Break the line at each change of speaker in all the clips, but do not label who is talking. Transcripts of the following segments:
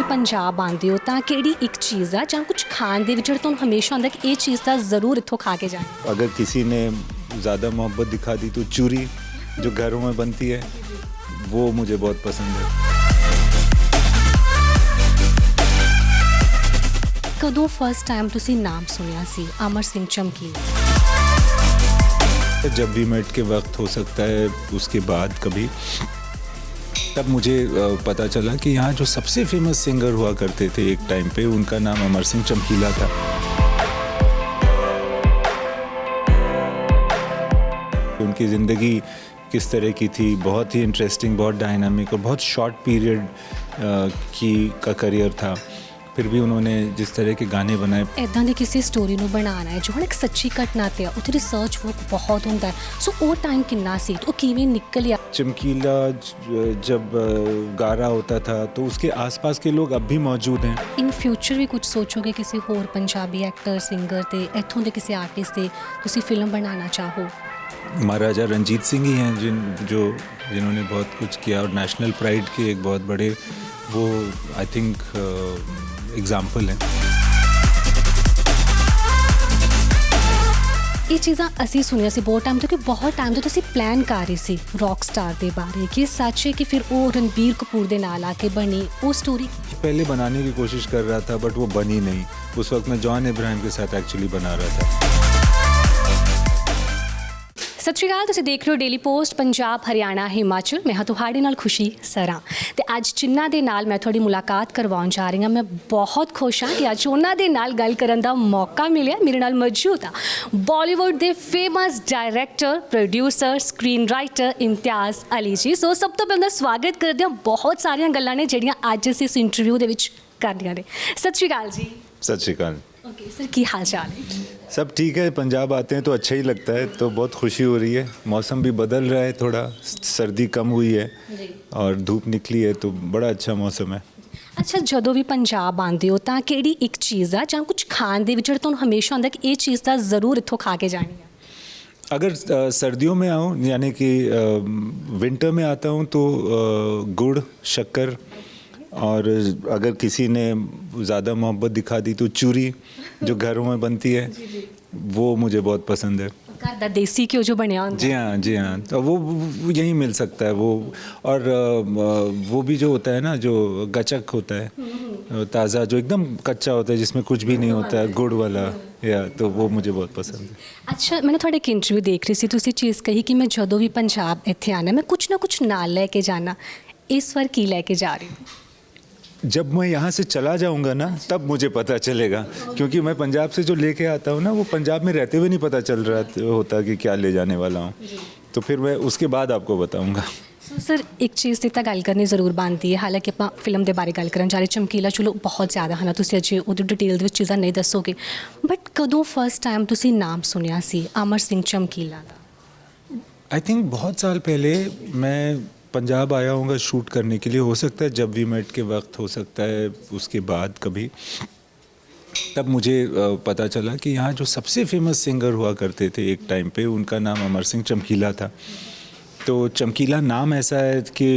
पंजाब आते हो तो किहड़ी एक चीज़ आ जां कुछ खाण दे विच तुहानूं हमेशा आंदा कि ये चीज़ तो ज़रूर इत्थों खा के जाए।
अगर किसी ने ज़्यादा मोहब्बत दिखा दी तो चूरी जो घरों में बनती है वो मुझे बहुत पसंद है।
कदों फर्स्ट टाइम तुसीं नाम सुनिया सी अमर सिंह चमकीला?
जब भी मेट के वक्त हो सकता है उसके बाद कभी, तब मुझे पता चला कि यहाँ जो सबसे फेमस सिंगर हुआ करते थे एक टाइम पे, उनका नाम अमर सिंह चमकीला था। उनकी ज़िंदगी किस तरह की थी, बहुत ही इंटरेस्टिंग, बहुत डायनामिक और बहुत शॉर्ट पीरियड का करियर था। फिर भी उन्होंने जिस तरह के गाने बनाए,
इदां दी किसी स्टोरी नूं बनाना है जो हुण एक सच्ची घटना ते उत्थे रिसर्च वर्क बहुत हुंदा है। सो वो टाइम किन्ना सी, तो किवें निकलिया?
चमकीला जब गा रहा होता था तो उसके आसपास के लोग अब भी मौजूद हैं।
इन फ्यूचर भी कुछ सोचोगे किसी होर पंजाबी एक्टर सिंगर ते इत्थों दे किसी आर्टिस्ट ते तुसीं फिल्म बनाना चाहो?
महाराजा रंजीत सिंह ही हैं जिन्होंने बहुत कुछ किया और नेशनल प्राइड के एक बहुत बड़े वो आई थिंक एग्जाम्पल हैं।
ये चीज़ां असीं सुनिया सी बहुत टाइम तो कि बहुत टाइम तो तुसीं प्लान कर रही सी रॉक स्टार दे बारे कि सच है कि फिर वो रणबीर कपूर दे नाल आके बनी वो स्टोरी?
पहले बनाने की कोशिश कर रहा था बट वो बनी नहीं। उस वक्त मैं जॉन इब्राहिम के साथ एक्चुअली बना रहा था।
सत श्री अकाल, तुसीं देख रहे हो डेली पोस्ट पंजाब हरियाणा हिमाचल। मैं हाँ तुहाडे नाल खुशी सरां ते अज जिन्हां दे नाल मैं तुहाडी मुलाकात करवाउण जा रही हां। मैं बहुत खुश हाँ कि अज उन्हां दे नाल गल करन दा मौका मिलिया। मेरे नाल मौजूद आ बॉलीवुड दे famous director, producer, screen writer Imtiaz Ali ji. So सब तो पहले स्वागत करदे हां। बहुत सारियां गल्लां ने जिहड़ियां अज असीं इस इंटरव्यू दे विच करनियां ने। सत श्री अकाल जी।
सत श्री अकाल।
ओके सर, की हाल चाल है?
सब ठीक है। पंजाब आते हैं तो अच्छा ही लगता है, तो बहुत खुशी हो रही है। मौसम भी बदल रहा है, थोड़ा सर्दी कम हुई है और धूप निकली है, तो बड़ा अच्छा मौसम है।
अच्छा, जदों भी पंजाब आते हो तो किहड़ी एक चीज़ आ जां कुछ खाण दे विच तुहानूं हमेशा आंदा कि ये चीज़ तो ज़रूर इत्थों खा के जानी है?
अगर सर्दियों में आऊँ यानी कि विंटर में आता हूँ तो गुड़, शक्कर, और अगर किसी ने ज़्यादा मोहब्बत दिखा दी तो चूरी जो घरों में बनती है वो मुझे बहुत पसंद है।
घर दा देसी घ्यो जो बनया होंदा?
जी हाँ, तो वो यहीं मिल सकता है वो। और वो भी जो होता है ना, जो गचक होता है ताज़ा, जो एकदम कच्चा होता है जिसमें कुछ भी नहीं होता है, गुड़ वाला, या तो वो मुझे बहुत पसंद है।
अच्छा, मैंने थोड़ा एक इंटरव्यू देख रही सी, तुसीं चीज़ कही कि मैं जदों भी पंजाब इत्थे आना मैं कुछ ना कुछ नाल लैके जाना। इस बार की लैके जा रही हूँ?
जब मैं यहाँ से चला जाऊँगा ना तब मुझे पता चलेगा, क्योंकि मैं पंजाब से जो लेके आता हूँ ना वो पंजाब में रहते हुए नहीं पता चल रहा होता कि क्या ले जाने वाला हूँ, तो फिर मैं उसके बाद आपको बताऊँगा।
सर, एक चीज़ ते गल करनी जरूर बनती है। हालांकि आप फिल्म के बारे गल करन जा रहे, चमकीला चलो बहुत ज़्यादा है ना, तुसीं अजे उहदी डिटेल दे विच चीज़ां नहीं दसोगे, बट कदों फर्स्ट टाइम तुसीं नाम सुनिया सी अमर सिंह चमकीला दा?
आई थिंक बहुत साल पहले मैं पंजाब आया हूँगा शूट करने के लिए। हो सकता है जब वी मेट के वक्त, हो सकता है उसके बाद कभी, तब मुझे पता चला कि यहाँ जो सबसे फेमस सिंगर हुआ करते थे एक टाइम पे, उनका नाम अमर सिंह चमकीला था। तो चमकीला नाम ऐसा है कि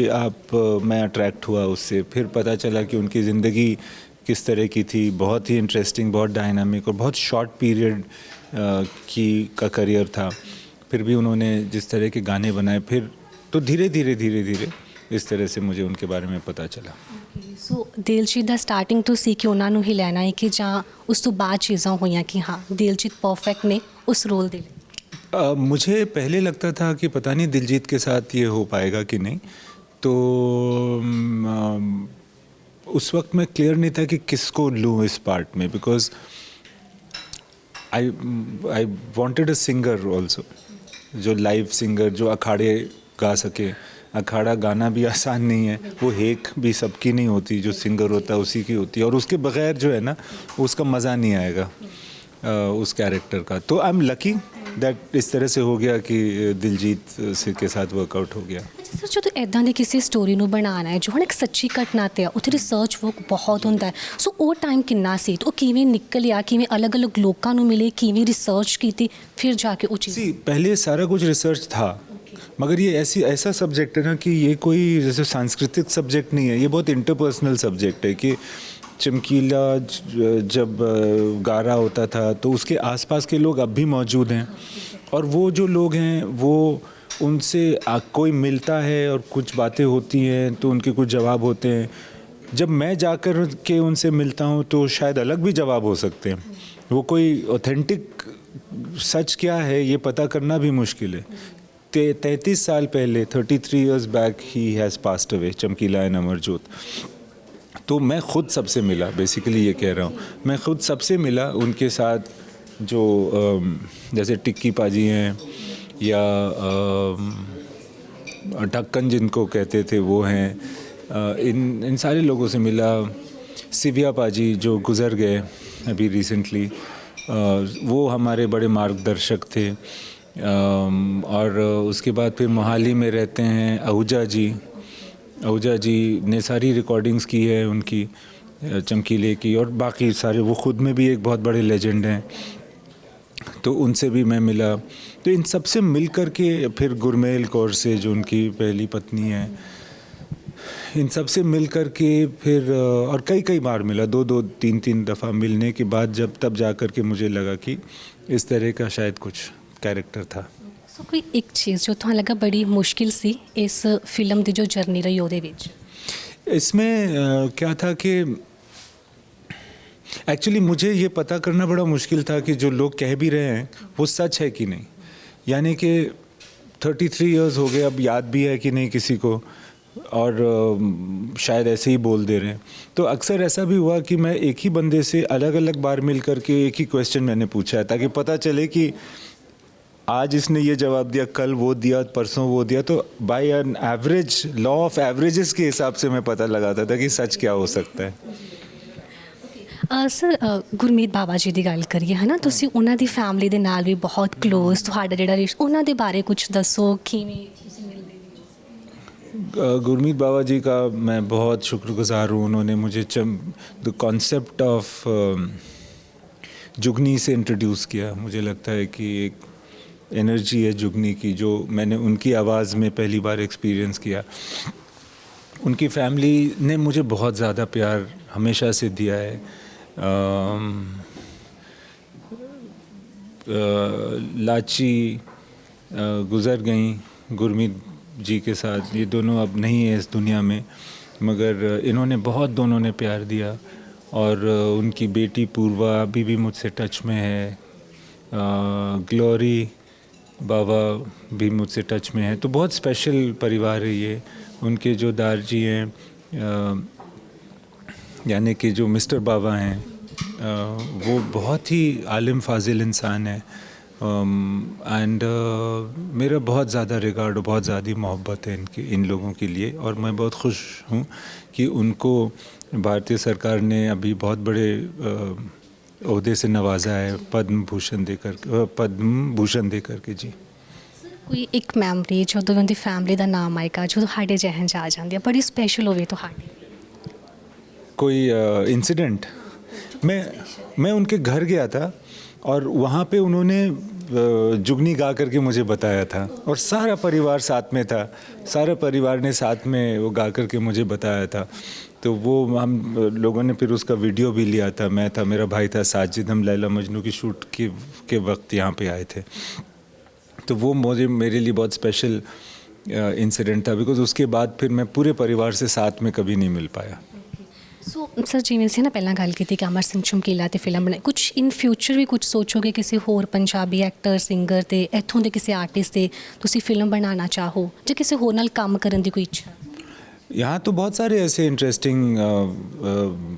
मैं अट्रैक्ट हुआ उससे। फिर पता चला कि उनकी ज़िंदगी किस तरह की थी, बहुत ही इंटरेस्टिंग, बहुत डायनामिक और बहुत शॉर्ट पीरियड का करियर था। फिर भी उन्होंने जिस तरह के गाने बनाए, फिर तो धीरे धीरे इस तरह से मुझे उनके बारे में पता चला।
सो दिलजीत दा स्टार्टिंग तो सी कि उन्होंने ही लेना है कि जां उस तो बाद चीज़ां हुई कि हाँ दिलजीत परफेक्ट ने उस रोल दे लिए?
मुझे पहले लगता था कि पता नहीं दिलजीत के साथ ये हो पाएगा कि नहीं, तो उस वक्त मैं क्लियर नहीं था कि किसको लूँ इस पार्ट में, because I wanted a singer also, जो लाइव सिंगर, जो अखाड़े गा सके। अखाड़ा गाना भी आसान नहीं है, वो हेक भी सबकी नहीं होती, जो सिंगर होता है उसी की होती है, और उसके बगैर जो है ना उसका मज़ा नहीं आएगा उस कैरेक्टर का। तो आई एम लकी दैट इस तरह से हो गया कि दिलजीत से के साथ वर्कआउट हो गया।
सर, जो तो इदां दी किसी स्टोरी नूं बनाना है जो हुण एक सच्ची घटना ते आ, उत्थे रिसर्च वर्क बहुत हुंदा है। सो वो टाइम किन्ना सी, तो किवें निकलिया, किवें अलग अलग लोकां नूं मिले, किवें रिसर्च कीती, फिर जाके वो चीज़?
पहले सारा कुछ रिसर्च था, मगर ये ऐसा सब्जेक्ट है ना कि ये कोई जैसे सांस्कृतिक सब्जेक्ट नहीं है, ये बहुत इंटरपर्सनल सब्जेक्ट है कि चमकीला जब गा रहा होता था तो उसके आसपास के लोग अब भी मौजूद हैं, और वो जो लोग हैं वो उनसे कोई मिलता है और कुछ बातें होती हैं तो उनके कुछ जवाब होते हैं। जब मैं जाकर के उनसे मिलता हूँ तो शायद अलग भी जवाब हो सकते हैं। वो कोई ऑथेंटिक सच क्या है ये पता करना भी मुश्किल है। 33 साल पहले 33 years back he has passed away, चमकीला एंड अमरजोत। तो मैं ख़ुद सबसे मिला, बेसिकली ये कह रहा हूँ, मैं ख़ुद सबसे मिला उनके साथ जो जैसे टिक्की पाजी हैं या ढक्कन जिनको कहते थे वो हैं, इन सारे लोगों से मिला। सिविया पाजी जो गुज़र गए अभी रिसेंटली, वो हमारे बड़े मार्गदर्शक थे। और उसके बाद फिर मोहाली में रहते हैं आहूजा जी ने सारी रिकॉर्डिंग्स की है उनकी चमकीले की, और बाकी सारे, वो ख़ुद में भी एक बहुत बड़े लेजेंड हैं, तो उनसे भी मैं मिला। तो इन सब से मिल कर के फिर गुरमेल कौर से जो उनकी पहली पत्नी है, इन सब से मिल कर के फिर और कई बार मिला, 2-3 दफ़ा मिलने के बाद तब जा कर के मुझे लगा कि इस तरह का शायद कुछ कैरेक्टर था।
सो कोई एक चीज़ जो तुहानू लगा बड़ी मुश्किल सी इस फिल्म की जो जर्नी रही ਉਹਦੇ ਵਿੱਚ?
इसमें क्या था कि एक्चुअली मुझे ये पता करना बड़ा मुश्किल था कि जो लोग कह भी रहे हैं वो सच है कि नहीं। यानी कि 33 इयर्स हो गए, अब याद भी है कि नहीं किसी को, और शायद ऐसे ही बोल दे रहे हैं। तो अक्सर ऐसा भी हुआ कि मैं एक ही बंदे से अलग अलग बार मिल कर के एक ही क्वेश्चन मैंने पूछा है, ताकि पता चले कि आज इसने ये जवाब दिया, कल वो दिया, परसों वो दिया। तो by an average, law of averages के हिसाब से मैं पता लगाता था कि सच क्या हो सकता है।
ਸਰ ਗੁਰਮੀਤ ਬਾਬਾ ਜੀ ਦੀ ਗੱਲ ਕਰੀਏ ਹੈ ਨਾ, ਤੁਸੀਂ ਉਹਨਾਂ ਦੀ ਫੈਮਿਲੀ ਦੇ ਨਾਲ ਵੀ ਬਹੁਤ ਕਲੋਜ਼, ਤੁਹਾਡਾ ਜਿਹੜਾ ਰਿਸ਼ਤਾ ਉਹਨਾਂ ਦੇ ਬਾਰੇ ਕੁਝ ਦੱਸੋ, ਕਿਵੇਂ ਤੁਸੀਂ ਮਿਲਦੇ ਹੋ?
गुरमीत बाबा जी का मैं बहुत शुक्रगुज़ार हूँ। उन्होंने मुझे द कॉन्सेप्ट ऑफ जुगनी से इंट्रोड्यूस किया। मुझे लगता है कि एक एनर्जी है जुगनी की जो मैंने उनकी आवाज़ में पहली बार एक्सपीरियंस किया। उनकी फैमिली ने मुझे बहुत ज़्यादा प्यार हमेशा से दिया है। लाची गुज़र गई गुरमीत जी के साथ, ये दोनों अब नहीं है इस दुनिया में, मगर इन्होंने बहुत दोनों ने प्यार दिया। और उनकी बेटी पूर्वा अभी भी मुझसे टच में है, ग्लोरी बाबा भी मुझसे टच में है। तो बहुत स्पेशल परिवार है ये। उनके जो दारजी हैं, यानी कि जो मिस्टर बाबा हैं, वो बहुत ही आलिम फाजिल इंसान है। एंड मेरा बहुत ज़्यादा रिगार्ड और बहुत ज़्यादा मोहब्बत है इन लोगों के लिए। और मैं बहुत खुश हूँ कि उनको भारतीय सरकार ने अभी बहुत बड़े ओहदे से नवाजा है, पद्म भूषण देकर के। जी,
ਕੋਈ ਇੱਕ ਮੈਮਰੀ ਜਦੋਂ ਉਹਦੀ ਫੈਮਿਲੀ ਦਾ ਨਾਮ ਆਏਗਾ ਜੋ ਤੁਹਾਡੇ ਜ਼ਿਹਨ 'ਚ ਆ ਜਾਂਦੀ ਹੈ, ਬੜੀ ਸਪੈਸ਼ਲ ਹੋਵੇ ਤੁਹਾਡੇ?
कोई इंसिडेंट, मैं उनके घर गया था और वहाँ पे उन्होंने जुगनी गा करके मुझे बताया था, और सारा परिवार साथ में था। सारे परिवार ने साथ में वो गा करके मुझे बताया था। तो वो हम लोगों ने फिर उसका वीडियो भी लिया था। मैं था, मेरा भाई था साजिद, हम लैला मजनू की शूट के वक्त यहाँ पे आए थे। तो वो मेरे लिए बहुत स्पेशल इंसिडेंट था, बिकॉज उसके बाद फिर मैं पूरे परिवार से साथ में कभी नहीं मिल पाया।
ਸੋ ਸਰ, ਜਿਵੇਂ ਅਸੀਂ ਨਾ ਪਹਿਲਾਂ ਗੱਲ ਕੀਤੀ ਕਿ ਅਮਰ ਸਿੰਘ ਚਮਕੀਲਾ 'ਤੇ ਫਿਲਮ ਬਣਾਈ, ਕੁਛ ਇਨ ਫਿਊਚਰ ਵੀ ਕੁਛ ਸੋਚੋਗੇ ਕਿਸੇ ਹੋਰ ਪੰਜਾਬੀ ਐਕਟਰ, ਸਿੰਗਰ ਤੇ ਇੱਥੋਂ ਦੇ ਕਿਸੇ ਆਰਟਿਸਟ 'ਤੇ ਤੁਸੀਂ ਫਿਲਮ ਬਣਾਉਣਾ ਚਾਹੋ, ਜਾਂ ਕਿਸੇ ਹੋਰ ਨਾਲ ਕੰਮ ਕਰਨ ਦੀ ਕੋਈ ਇੱਛਾ?
यहाँ तो बहुत सारे ऐसे इंटरेस्टिंग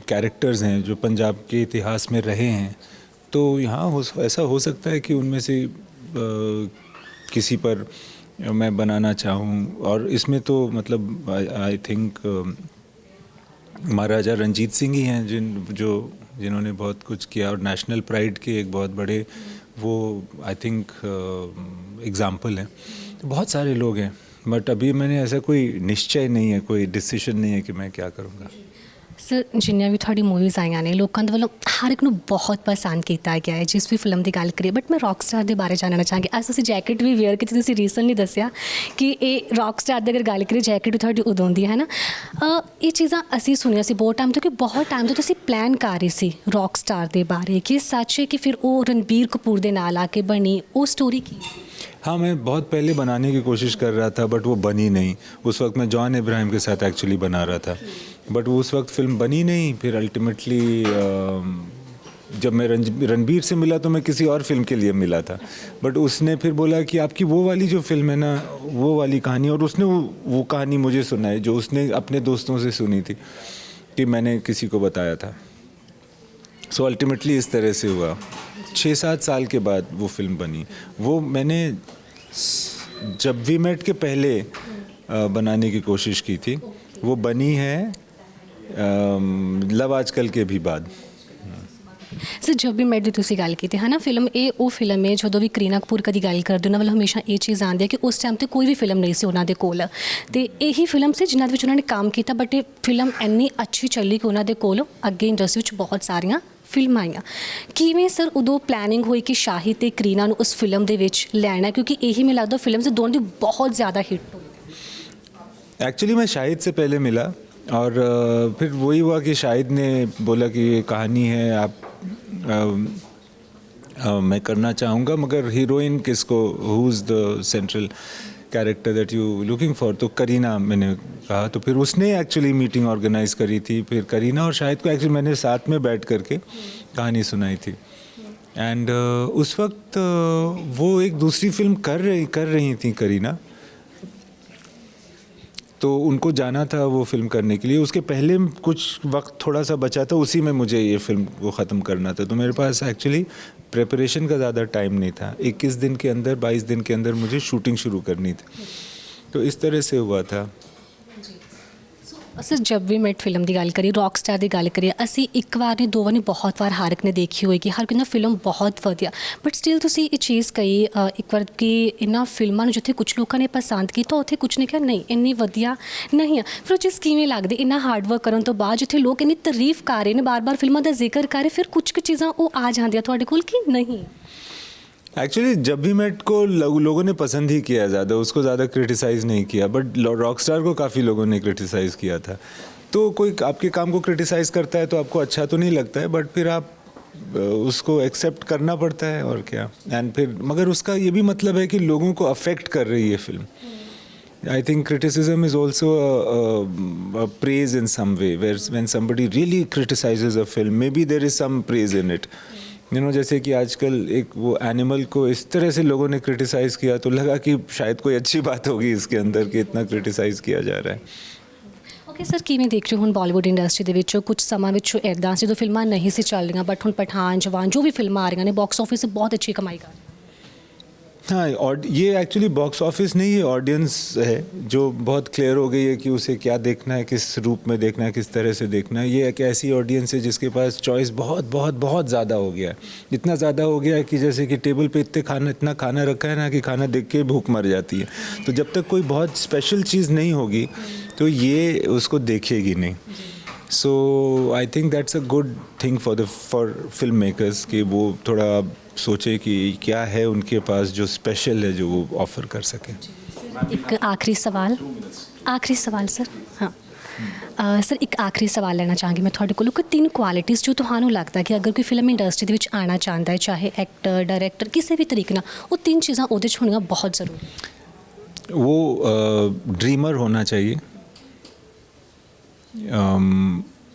कैरेक्टर्स हैं जो पंजाब के इतिहास में रहे हैं। तो यहाँ ऐसा हो सकता है कि उनमें से किसी पर मैं बनाना चाहूँ। और इसमें तो मतलब आई थिंक महाराजा रंजीत सिंह ही हैं जिन्होंने बहुत कुछ किया, और नेशनल प्राइड के एक बहुत बड़े वो आई थिंक एग्ज़ाम्पल हैं। तो बहुत सारे लोग हैं, बट अभी मैंने ऐसा कोई निश्चय नहीं है, कोई डिसीजन नहीं है कि मैं क्या करूँगा।
ਸਰ ਜਿੰਨੀਆਂ ਵੀ ਤੁਹਾਡੀ ਮੂਵੀਜ਼ ਆਈਆਂ ਨੇ ਲੋਕਾਂ ਦੇ ਵੱਲੋਂ ਹਰ ਇੱਕ ਨੂੰ ਬਹੁਤ ਪਸੰਦ ਕੀਤਾ ਗਿਆ ਹੈ ਜਿਸ ਵੀ ਫਿਲਮ ਦੀ ਗੱਲ ਕਰੀਏ, ਬਟ ਮੈਂ ਰੌਕਸਟਾਰ ਦੇ ਬਾਰੇ ਜਾਣਨਾ ਚਾਹਾਂਗੀ। ਅੱਜ ਤੁਸੀਂ ਜੈਕਟ ਵੀ ਵੇਅਰ ਕੀਤੀ, ਤੁਸੀਂ ਰੀਸੈਂਟਲੀ ਦੱਸਿਆ ਕਿ ਇਹ ਰੌਕਸਟਾਰ ਦੀ ਅਗਰ ਗੱਲ ਕਰੀਏ ਜੈਕਟ ਵੀ ਤੁਹਾਡੀ ਉਦੋਂ ਦੀ ਹੈ ਨਾ। ਇਹ ਚੀਜ਼ਾਂ ਅਸੀਂ ਸੁਣੀਆਂ ਸੀ ਬਹੁਤ ਟਾਈਮ ਤੋਂ, ਕਿ ਬਹੁਤ ਟਾਈਮ ਤੋਂ ਤੁਸੀਂ ਪਲਾਨ ਕਰ ਰਹੇ ਸੀ ਰੌਕਸਟਾਰ ਦੇ ਬਾਰੇ, ਕਿ ਸੱਚ है कि फिर वो रणबीर कपूर ਦੇ ਨਾਲ आके बनी वो स्टोरी की?
हाँ, मैं बहुत पहले बनाने की कोशिश कर रहा था बट वो बनी नहीं। उस वक्त मैं जॉन इब्राहिम के साथ एक्चुअली बना रहा था बट वो उस वक्त फिल्म बनी नहीं। फिर अल्टीमेटली जब मैं रणबीर से मिला तो मैं किसी और फिल्म के लिए मिला था बट उसने फिर बोला कि आपकी वो वाली जो फिल्म है ना, वो वाली कहानी, और उसने वो कहानी मुझे सुनाई जो उसने अपने दोस्तों से सुनी थी कि मैंने किसी को बताया था। सो अल्टीमेटली इस तरह से हुआ। 6-7 साल के बाद वो फिल्म बनी। वो मैंने जब वी मेट के पहले बनाने की कोशिश की थी, वो बनी है लव आजकल के भी बाद।
ਸਰ ਜਬ ਵੀ ਮੈਟ ਦੀ ਤੁਸੀਂ ਗੱਲ ਕੀਤੀ ਹੈ ਨਾ, ਫਿਲਮ ਇਹ ਉਹ ਫਿਲਮ ਹੈ ਜਦੋਂ ਵੀ ਕਰੀਨਾ ਕਪੂਰ ਕਦੀ ਗੱਲ ਕਰਦੇ ਉਹਨਾਂ ਵੱਲ ਹਮੇਸ਼ਾ ਇਹ ਚੀਜ਼ ਆਉਂਦੀ ਹੈ ਕਿ ਉਸ ਟਾਈਮ ਤੇ ਕੋਈ ਵੀ ਫਿਲਮ ਨਹੀਂ ਸੀ ਉਹਨਾਂ ਦੇ ਕੋਲ, ਤੇ ਇਹੀ ਫਿਲਮ ਸੀ ਜਿਨ੍ਹਾਂ ਦੇ ਵਿੱਚ ਉਹਨਾਂ ਨੇ ਕੰਮ ਕੀਤਾ, ਬਟ ਇਹ ਫਿਲਮ ਇੰਨੀ ਅੱਛੀ ਚੱਲੀ ਕਿ ਉਹਨਾਂ ਦੇ ਕੋਲ ਅੱਗੇ ਇੰਡਸਟਰੀ ਵਿੱਚ ਬਹੁਤ ਸਾਰੀਆਂ ਫਿਲਮਾਂ ਆਈਆਂ। ਕਿਵੇਂ ਸਰ ਉਦੋਂ ਪਲੈਨਿੰਗ ਹੋਈ ਕਿ ਸ਼ਾਹਿਦ ਤੇ ਕਰੀਨਾ ਨੂੰ ਉਸ ਫਿਲਮ ਦੇ ਵਿੱਚ ਲੈਣਾ, ਕਿਉਂਕਿ ਇਹੀ ਮੈਨੂੰ ਲੱਗਦਾ ਫਿਲਮ से दोनों ਦੀ बहुत ज़्यादा हिट हुई?
एक्चुअली मैं शाहिद से पहले मिला और फिर वही हुआ कि शाहिद ने बोला कि ये कहानी है, आप मैं करना चाहूँगा मगर हीरोइन किसको, who is the central character that you looking for? तो करीना मैंने कहा। तो फिर उसने एक्चुअली मीटिंग ऑर्गेनाइज़ करी थी। फिर करीना और शाहिद को एक्चुअली मैंने साथ में बैठ करके कहानी सुनाई थी। एंड उस वक्त वो एक दूसरी फिल्म कर रही थी करीना, तो उनको जाना था वो फिल्म करने के लिए। उसके पहले कुछ वक्त थोड़ा सा बचा था, उसी में मुझे ये फिल्म को ख़त्म करना था। तो मेरे पास एक्चुअली प्रिपरेशन का ज़्यादा टाइम नहीं था। 21 दिन के अंदर 22 दिन के अंदर मुझे शूटिंग शुरू करनी थी, तो इस तरह से हुआ था।
ਸਰ ਜਬ ਵੀ ਮੈਟ ਫਿਲਮ ਦੀ ਗੱਲ ਕਰੀਏ, ਰੌਕਸਟਾਰ ਦੀ ਗੱਲ ਕਰੀਏ, ਅਸੀਂ ਇੱਕ ਵਾਰ ਨਹੀਂ ਦੋ ਵਾਰ ਨਹੀਂ ਬਹੁਤ ਵਾਰ ਹਰ ਇੱਕ ਨੇ ਦੇਖੀ ਹੋਏਗੀ, ਹਰ ਕਹਿੰਦਾ ਫਿਲਮ ਬਹੁਤ ਵਧੀਆ, ਬਟ ਸਟਿਲ ਤੁਸੀਂ ਇਹ ਚੀਜ਼ ਕਹੀ ਇੱਕ ਵਾਰ ਕਿ ਇਹਨਾਂ ਫਿਲਮਾਂ ਨੂੰ ਜਿੱਥੇ ਕੁਝ ਲੋਕਾਂ ਨੇ ਪਸੰਦ ਕੀਤਾ ਉੱਥੇ ਕੁਝ ਨੇ ਕਿਹਾ ਨਹੀਂ ਇੰਨੀ ਵਧੀਆ ਨਹੀਂ ਆ। ਫਿਰ ਉਹ ਚੀਜ਼ ਕਿਵੇਂ ਲੱਗਦੀ ਇੰਨਾ ਹਾਰਡ ਵਰਕ ਕਰਨ ਤੋਂ ਬਾਅਦ, ਜਿੱਥੇ ਲੋਕ ਇੰਨੀ ਤਾਰੀਫ ਕਰ ਰਹੇ ਨੇ, ਬਾਰ-ਬਾਰ ਫਿਲਮਾਂ ਦਾ ਜ਼ਿਕਰ ਕਰ ਰਹੇ, ਫਿਰ ਕੁਝ ਕੁ ਚੀਜ਼ਾਂ ਉਹ ਆ ਜਾਂਦੀਆਂ ਤੁਹਾਡੇ ਕੋਲ ਕਿ ਨਹੀਂ?
एक्चुअली जब भी मेट को लोगों ने पसंद ही किया ज़्यादा, उसको ज़्यादा क्रिटिसाइज़ नहीं किया, बट रॉकस्टार को काफ़ी लोगों ने क्रिटिसाइज़ किया था। तो कोई आपके काम को क्रिटिसाइज़ करता है तो आपको अच्छा तो नहीं लगता है, बट फिर आप उसको एक्सेप्ट करना पड़ता है और क्या। एंड फिर मगर उसका ये भी मतलब है कि लोगों को अफेक्ट कर रही है film. I think criticism is also a praise in some way, where when somebody really criticizes a film, maybe there is some praise in it. जैसे कि आजकल एक वो एनिमल को इस तरह से लोगों ने क्रिटिसाइज़ किया तो लगा कि शायद कोई अच्छी बात होगी इसके अंदर कि इतना क्रिटिसाइज़ किया जा रहा है।
ਓਕੇ ਸਰ, ਕਿਵੇਂ ਦੇਖ ਰਹੇ ਹੋ ਹੁਣ ਬਾਲੀਵੁੱਡ ਇੰਡਸਟਰੀ ਦੇ ਵਿੱਚ ਕੁਝ ਸਮਾਂ ਵਿੱਚ ਇੱਦਾਂ ਸੀ ਜਦੋਂ ਫਿਲਮਾਂ ਨਹੀਂ ਸੀ ਚੱਲ ਰਹੀਆਂ, ਬਟ ਹੁਣ ਪਠਾਨ, ਜਵਾਨ ਜੋ ਵੀ ਫਿਲਮਾਂ ਆ ਰਹੀਆਂ ਨੇ ਬਾਕਸ ਆਫਿਸ 'ਤੇ ਬਹੁਤ ਅੱਛੀ ਕਮਾਈ ਕਰ ਰਹੀਆਂ?
हाँ, और ये एक्चुअली बॉक्स ऑफिस नहीं, ये ऑडियंस है जो बहुत क्लियर हो गई है कि उसे क्या देखना है, किस रूप में देखना है, किस तरह से देखना है। ये एक ऐसी ऑडियंस है जिसके पास चॉइस बहुत बहुत बहुत ज़्यादा हो गया है। इतना ज़्यादा हो गया है कि जैसे कि टेबल पे इतना खाना रखा है ना कि खाना देख के भूख मर जाती है। तो जब तक कोई बहुत स्पेशल चीज़ नहीं होगी तो ये उसको देखेगी नहीं। So I think that's a good thing for film makers कि वो थोड़ा सोचे कि क्या है उनके पास जो स्पेशल है जो वो ऑफ़र कर सकें।
एक आखिरी सवाल सर, हाँ सर एक आखिरी सवाल लेना चाहांगी मैं ਤੁਹਾਡੇ ਕੋਲੋਂ कि 3 ਕੁਆਲਿਟੀਜ਼ ਜੋ ਤੁਹਾਨੂੰ ਲੱਗਦਾ ਕਿ ਅਗਰ ਕੋਈ ਫਿਲਮ ਇੰਡਸਟਰੀ ਦੇ ਵਿੱਚ ਆਉਣਾ ਚਾਹੁੰਦਾ ਹੈ, ਚਾਹੇ ਐਕਟਰ, ਡਾਇਰੈਕਟਰ, ਕਿਸੇ ਵੀ ਤਰੀਕੇ ਨਾਲ, ਉਹ 3 ਚੀਜ਼ਾਂ ਉਹਦੇ 'ਚ ਹੋਣੀਆਂ ਬਹੁਤ ਜ਼ਰੂਰੀ?
वो ड्रीमर होना चाहिए।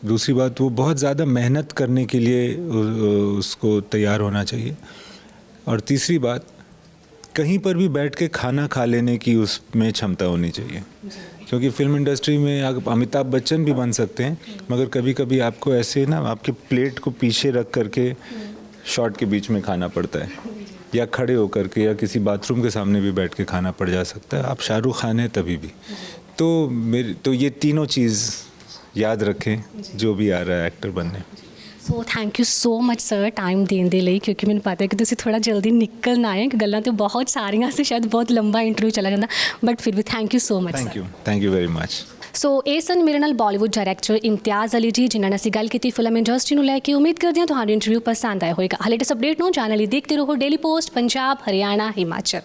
दूसरी बात, वो बहुत ज़्यादा मेहनत करने के लिए उसको तैयार होना चाहिए। और तीसरी बात, कहीं पर भी बैठ के खाना खा लेने की उसमें क्षमता होनी चाहिए, क्योंकि फिल्म इंडस्ट्री में आप अमिताभ बच्चन भी बन सकते हैं, मगर कभी कभी आपको ऐसे ना आपके प्लेट को पीछे रख करके शॉट के बीच में खाना पड़ता है, या खड़े होकर के, या किसी बाथरूम के सामने भी बैठ के खाना पड़ जा सकता है। आप शाहरुख खान हैं तभी भी। तो ये तीनों चीज़ याद रखें जो भी आ रहा है एक्टर बनने।
So thank you so much sir time ਦੇਣ ਦੇ ਲਈ, ਕਿਉਂਕਿ ਮੈਨੂੰ ਪਤਾ ਹੈ ਕਿ ਤੁਸੀਂ ਥੋੜ੍ਹਾ ਜਲਦੀ ਨਿਕਲਣਾ ਹੈ, ਕਿ ਗੱਲਾਂ ਤਾਂ ਬਹੁਤ ਸਾਰੀਆਂ ਸੀ, ਸ਼ਾਇਦ ਬਹੁਤ ਲੰਬਾ ਇੰਟਰਵਿਊ ਚਲਾ ਜਾਂਦਾ, ਬਟ ਫਿਰ ਵੀ thank you so much.
Thank you very much.
So ਇਹ ਸਨ ਮੇਰੇ ਨਾਲ ਬਾਲੀਵੁੱਡ ਡਾਇਰੈਕਟਰ ਇਮਤਿਆਜ਼ ਅਲੀ ਜੀ, ਜਿਨ੍ਹਾਂ ਨਾਲ ਅਸੀਂ ਗੱਲ ਕੀਤੀ ਫਿਲਮ ਇੰਡਸਟਰੀ ਨੂੰ ਲੈ ਕੇ। ਉਮੀਦ ਕਰਦੇ ਹਾਂ ਤੁਹਾਨੂੰ ਇੰਟਰਵਿਊ ਪਸੰਦ ਆਇਆ ਹੋਵੇਗਾ। ਲੇਟੈਸਟ ਅਪਡੇਟ ਨੂੰ ਜਾਣਨ ਲਈ ਦੇਖਦੇ ਰਹੋ ਡੇਲੀ ਪੋਸਟ ਪੰਜਾਬ ਹਰਿਆਣਾ ਹਿਮਾਚਲ।